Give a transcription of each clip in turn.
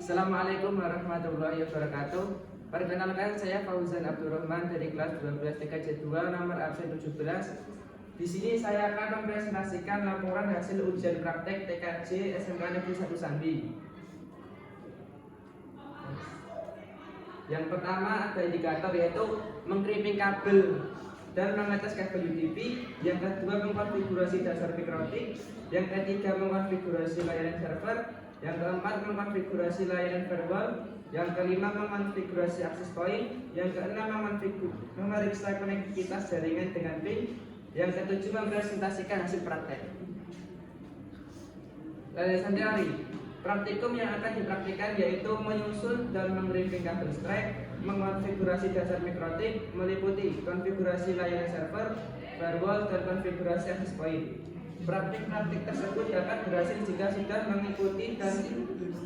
Assalamualaikum warahmatullahi wabarakatuh. Perkenalkan, saya Fauzan Abdurrahman dari kelas 12 TKJ 2 nomor absen 17. Di sini saya akan mempresentasikan laporan hasil ujian praktek TKJ SMK Negeri 1 Sambi. Yang pertama ada indikator, yaitu mengkripping kabel dan mengetes kabel UDP. Yang kedua mengkonfigurasi dasar mikrotik. Yang ketiga mengkonfigurasi layanan server. Yang keempat mengkonfigurasi layanan firewall. Yang kelima mengkonfigurasi access point. Yang keenam memeriksa konektivitas jaringan dengan ping. Yang ketujuh mempresentasikan hasil praktek. Landasan teori. Praktikum yang akan dipraktikkan yaitu menyusun dan mengkripping kabel strike, mengonfigurasi dasar mikrotik, meliputi konfigurasi layanan server, firewall, dan konfigurasi access point. Praktik-praktik tersebut dapat berhasil jika sudah mengikuti dan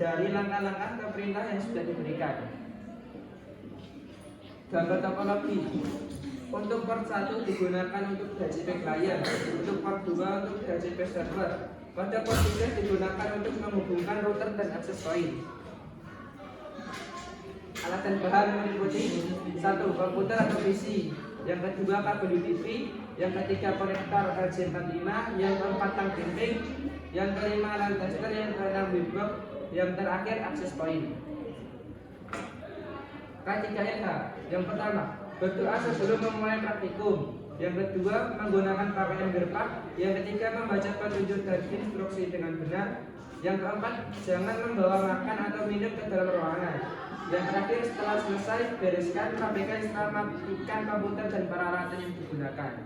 dari langkah-langkah atau perintah yang sudah diberikan. Gambar topologi. Untuk port 1 digunakan untuk DHCP client, untuk port 2 untuk DHCP server. Pada port 3 digunakan untuk menghubungkan router dan access point. Alat dan bahan meliputi 1. Komputer atau PC. Yang kedua kabel UDP. Yang ketiga konektor RJ45. Yang keempat tang crimping. Yang kelima LAN tester. Yang keenam webbox. Yang terakhir access point. K3RH. Yang pertama, berdoa sebelum memulai praktikum. Yang kedua, menggunakan pakaian gerpak. Yang ketiga, membaca petunjuk dan instruksi dengan benar. Yang keempat, jangan membawa makan atau minum ke dalam ruangan. Yang terakhir, setelah selesai, bereskan, rapikan, setelah matikan komputer dan peralatan yang digunakan.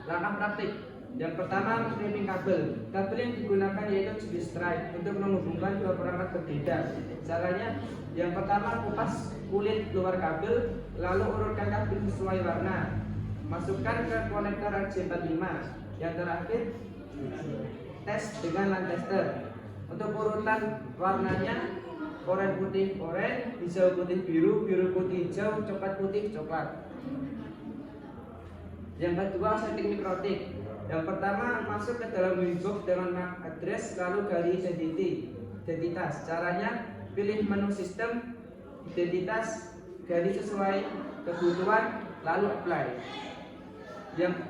Langkah praktik. Yang pertama, mengkripping kabel. Kabel yang digunakan yaitu jenis strike untuk menghubungkan dua perangkat berbeda. Caranya, yang pertama kupas kulit luar kabel, lalu urutkan kabel sesuai warna. Masukkan ke konektor RJ45. Yang terakhir, tes dengan LAN tester. Untuk urutan warnanya, oranye putih oranye, hijau putih biru, biru putih hijau, coklat putih coklat. Yang kedua, setting mikrotik. Yang pertama, masuk ke dalam webbox dengan MAC address, lalu gali identitas. Caranya, pilih menu sistem, identitas, gali sesuai kebutuhan, lalu apply. Yang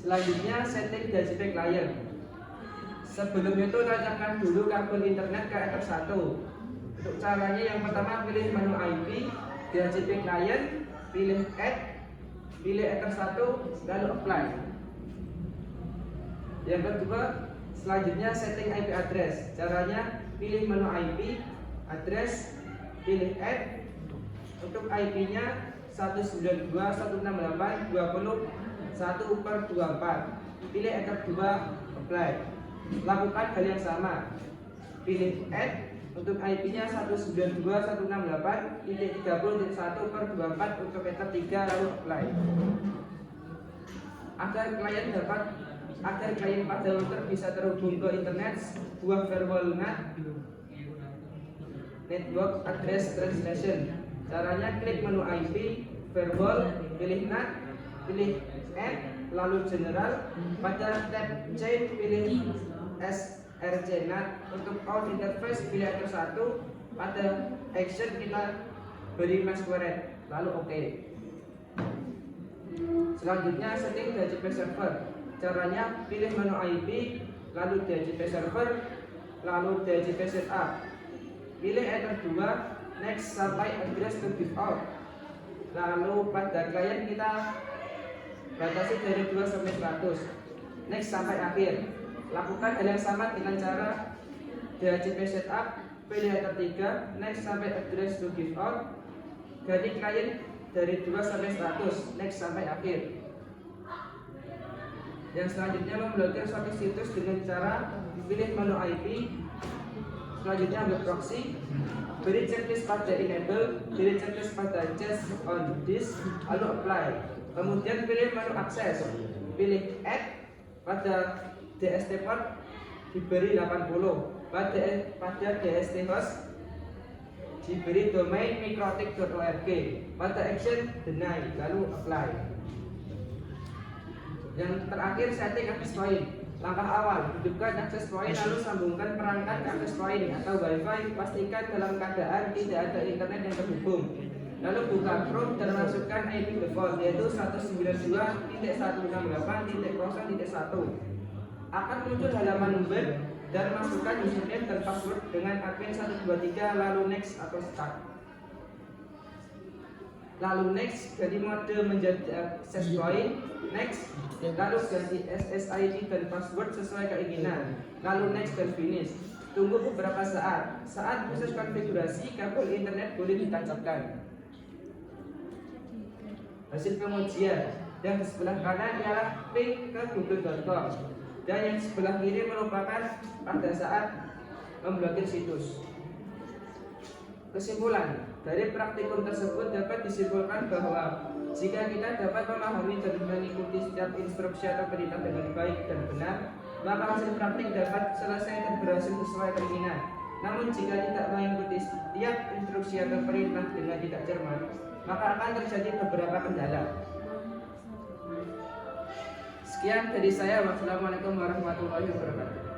selanjutnya, setting DHCP client. Sebelum itu, tancapkan dulu kabel internet ke Ether 1. Untuk caranya, yang pertama pilih menu IP, DHCP client, pilih add, pilih Ether 1, lalu apply. Yang kedua, selanjutnya setting IP address. Caranya, pilih menu IP, address, pilih add. Untuk IP-nya 192.168.20.1/24. Pilih Ether 2, apply. Lakukan hal yang sama. Pilih add. Untuk IP-nya 192.168.30.1/24 untuk Ether 3, lalu apply. Agar klien pada router bisa terhubung ke internet, buah firewall NAT, Network Address Translation. Caranya, klik menu IP, firewall, pilih NAT, pilih add, lalu general. Pada tab chain pilih SRC NAT. Untuk out interface pilih Ether 1. Pada action kita beri masquerade, lalu OK. Selanjutnya, setting DHCP server. Caranya, pilih menu IP, lalu DHCP server, lalu DHCP setup. Pilih Ether 2, next sampai address to give out. Lalu pada klien kita batasi dari 2 sampai 100. Next sampai akhir. Lakukan hal yang sama dengan cara DHCP setup, pilih Ether 3, next sampai address to give out. Ganti klien dari 2 sampai 100, next sampai akhir. Yang selanjutnya, memblokir suatu situs dengan cara pilih menu IP. Selanjutnya, web proxy. Beri checklist pada enable, beri checklist pada just on this, lalu apply. Kemudian pilih menu akses, pilih add. Pada DST port diberi 80. Pada DST host diberi domain mikrotik.org. Pada action deny, lalu apply. Yang terakhir, setting access point. Langkah awal, hidupkan akses point lalu sambungkan perangkat ke akses point atau wifi. Pastikan dalam keadaan tidak ada internet yang terhubung. Lalu buka Chrome dan masukkan IP default yaitu 192.168.0.1. Akan muncul halaman web dan masukkan username dan password dengan admin 123 lalu next atau start. Lalu next ganti mode menjadi access point, next, lalu ganti SSID dan password sesuai keinginan, lalu next dan finish. Tunggu beberapa saat. Saat proses konfigurasi, kabel internet boleh ditancapkan. Hasil pengujian, yang di sebelah kanan ialah link ke google.com dan yang sebelah kiri merupakan pada saat memblokir situs. Kesimpulan, dari praktikum tersebut dapat disimpulkan bahwa jika kita dapat memahami dan mengikuti setiap instruksi atau perintah dengan baik dan benar, maka hasil praktik dapat selesai dan berhasil sesuai keinginan. Namun jika tidak mengikuti setiap instruksi atau perintah dengan tidak cermat, maka akan terjadi beberapa kendala. Sekian dari saya. Wassalamualaikum warahmatullahi wabarakatuh.